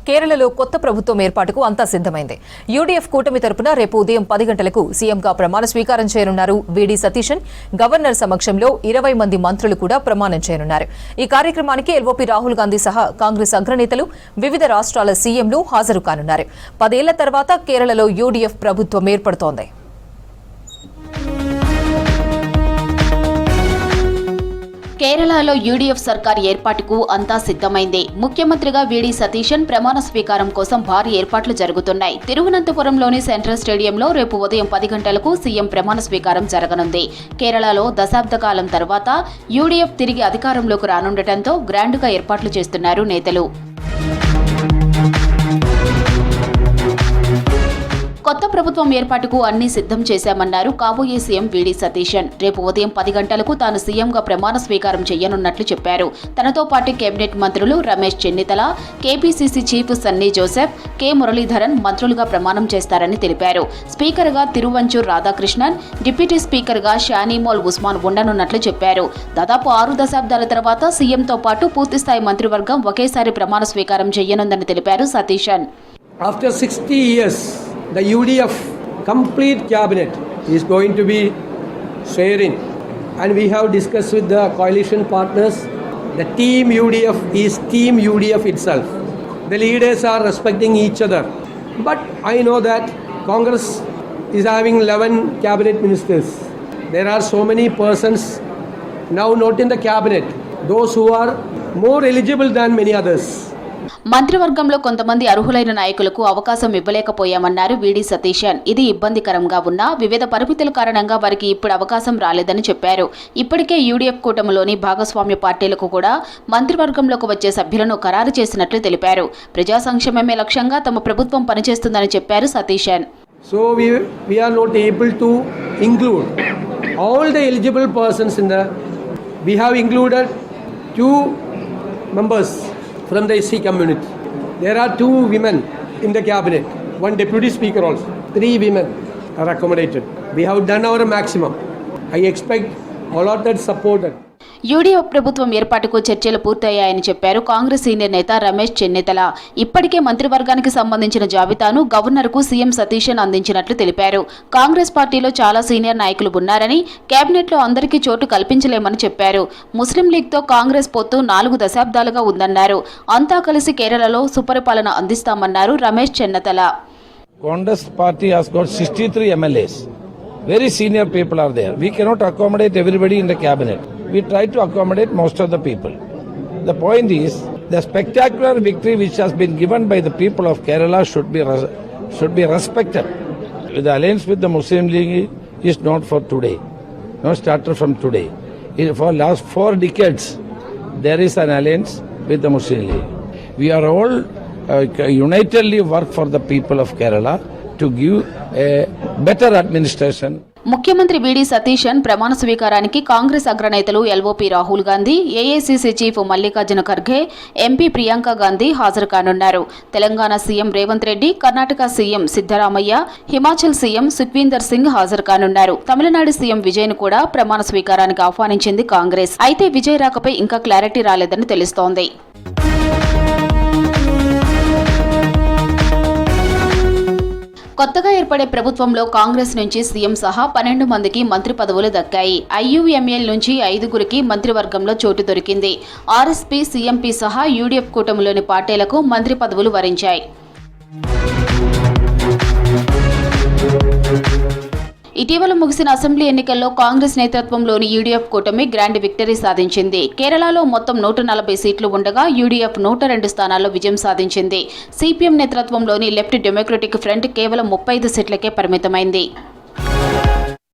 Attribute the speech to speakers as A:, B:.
A: కేరళలో కొత్త ప్రభుత్వం ఏర్పాటుకు అంతా సిద్ధమైంది. యూడీఎఫ్ కూటమి తరపున రేపు ఉదయం 10 గంటలకు సీఎంగా ప్రమాణ స్వీకారం చేయనున్నారు వీడి సతీశన్. గవర్నర్ సమక్షంలో 20 మంది మంత్రులు కూడా ప్రమాణం చేయనున్నారు. ఈ కార్యక్రమానికి ఎల్ఓపీ రాహుల్ గాంధీ సహా కాంగ్రెస్ అగ్రనేతలు, వివిధ రాష్ట్రాల సీఎంలు హాజరు కానున్నారు. 10 ఏళ్ల తర్వాత కేరళలో యూడీఎఫ్ ప్రభుత్వం ఏర్పడుతోంది.
B: కేరళలో యూడీఎఫ్ సర్కార్ ఏర్పాటుకు అంతా సిద్ధమైంది. ముఖ్యమంత్రిగా వీడి సతీశన్ ప్రమాణ స్వీకారం కోసం భారీ ఏర్పాట్లు జరుగుతున్నాయి. తిరువనంతపురంలోని సెంట్రల్ స్టేడియంలో రేపు ఉదయం 10 గంటలకు సీఎం ప్రమాణ స్వీకారం జరగనుంది. కేరళలో దశాబ్ద కాలం తర్వాత యూడీఎఫ్ తిరిగి అధికారంలోకి రానుండటంతో గ్రాండ్గా ఏర్పాట్లు చేస్తున్నారు నేతలు. కొత్త ప్రభుత్వం ఏర్పాటుకు అన్ని సిద్ధం చేశామన్నారు కాబోయే సీఎం వీడి సతీశన్. రేపు ఉదయం 10 గంటలకు తాను సీఎంగా ప్రమాణ స్వీకారం చేయనున్నట్లు చెప్పారు. తనతో పాటు కేబినెట్ మంత్రులు Ramesh Chennithala, KPCC chief Sunny Joseph, K Muralidharan మంత్రులుగా ప్రమాణం చేస్తారని తెలిపారు. స్పీకర్గా తిరువంచూర్ రాధాకృష్ణన్, డిప్యూటీ స్పీకర్గా షానీమోల్ ఉస్మాన్ ఉండనున్నట్లు చెప్పారు. దాదాపు 6 దశాబ్దాల తర్వాత సీఎంతో పాటు పూర్తిస్థాయి మంత్రివర్గం ఒకేసారి ప్రమాణ స్వీకారం చేయనుందని తెలిపారు Satheesan.
C: After 60 years, the UDF complete cabinet is going to be sharing, and we have discussed with the coalition partners. The team UDF is team UDF itself. The leaders are respecting each other, but I know that Congress is having 11 cabinet ministers. There are so many persons now not in the cabinet, those who are more eligible than many others.
B: మంత్రివర్గంలో కొంతమంది అర్హులైన నాయకులకు అవకాశం ఇవ్వలేకపోయామన్నారు వీడి సతీశన్. ఇది ఇబ్బందికరంగా ఉన్నా వివిధ పరిమితుల కారణంగా వారికి ఇప్పుడు అవకాశం రాలేదని చెప్పారు. ఇప్పటికే యూడీఎఫ్ కూటమిలోని భాగస్వామ్య పార్టీలకు కూడా మంత్రివర్గంలోకి వచ్చే సభ్యులను ఖరారు చేసినట్లు తెలిపారు. ప్రజా సంక్షేమమే లక్ష్యంగా తమ ప్రభుత్వం పనిచేస్తుందని చెప్పారు Satheesan.
C: So we are not able to include all the eligible persons in the. We have included 2 members from the SC community. There are 2 women in the cabinet, 1 deputy speaker also. 3 women are accommodated. We have done our maximum. I expect all of that supported.
B: UDF ప్రభుత్వం ఏర్పాటుకు చర్చలు పూర్తయ్యాయని చెప్పారు Congress senior నేత రమేష్ చెన్నితల. ఇప్పటికే మంత్రివర్గానికి సంబంధించిన జాబితాను గవర్నర్కు సీఎం సతీశన్ అందించినట్లు తెలిపారు. కాంగ్రెస్ పార్టీలో చాలా సీనియర్ నాయకులు ఉన్నారని, కేబినెట్లో అందరికీ చోటు కల్పించలేమని చెప్పారు. ముస్లిం లీగ్తో కాంగ్రెస్ పొత్తు 4 దశాబ్దాలుగా ఉందన్నారు. అంతా కలిసి కేరళలో సుపరిపాలన అందిస్తామన్నారు Ramesh Chennithala.
D: Congress party has got 63 MLAs. Very senior people are there. We cannot accommodate everybody in the cabinet. We try to accommodate most of the people. The point is, the spectacular victory which has been given by the people of Kerala should be respected. The alliance with the Muslim League is not for today, not started from today. For last 4 decades, there is an alliance with the Muslim League. We are all unitedly work for the people of Kerala to give a better administration.
B: ముఖ్యమంత్రి వీడి సతీశన్ ప్రమాణ స్వీకారానికి కాంగ్రెస్ అగ్రనేతలు LOP Rahul Gandhi, AICC chief Mallikarjuna Kharge, MP Priyanka Gandhi హాజరు కానున్నారు. Telangana CM Revanth Reddy, Karnataka CM Siddaramaiah, Himachal CM Sukhvinder Singh హాజరు కానున్నారు. Tamil Nadu CM విజయ్ను కూడా ప్రమాణ స్వీకారానికి ఆహ్వానించింది కాంగ్రెస్. అయితే విజయ్ రాకపై ఇంకా క్లారిటీ రాలేదని తెలుస్తోంది. కొత్తగా ఏర్పడే ప్రభుత్వంలో కాంగ్రెస్ నుంచి సీఎం సహా 12 మందికి మంత్రి పదవులు దక్కాయి. ఐయుఎంఎల్ నుంచి 5గురికి మంత్రివర్గంలో చోటు దొరికింది. ఆర్ఎస్పీ, సీఎంపీ సహా యూడీఎఫ్ కూటమిలోని పార్టీలకు మంత్రి పదవులు వరించాయి. ఇటీవల ముగిసిన అసెంబ్లీ ఎన్నికల్లో కాంగ్రెస్ నేతృత్వంలోని యూడీఎఫ్ కూటమి గ్రాండ్ విక్టరీ సాధించింది. కేరళలో మొత్తం 140 సీట్లు ఉండగా యూడీఎఫ్ 102 స్థానాల్లో విజయం సాధించింది. సిపిఎం నేతృత్వంలోని లెఫ్ట్ డెమోక్రటిక్ ఫ్రంట్ కేవలం 35 సీట్లకే పరిమితమైంది.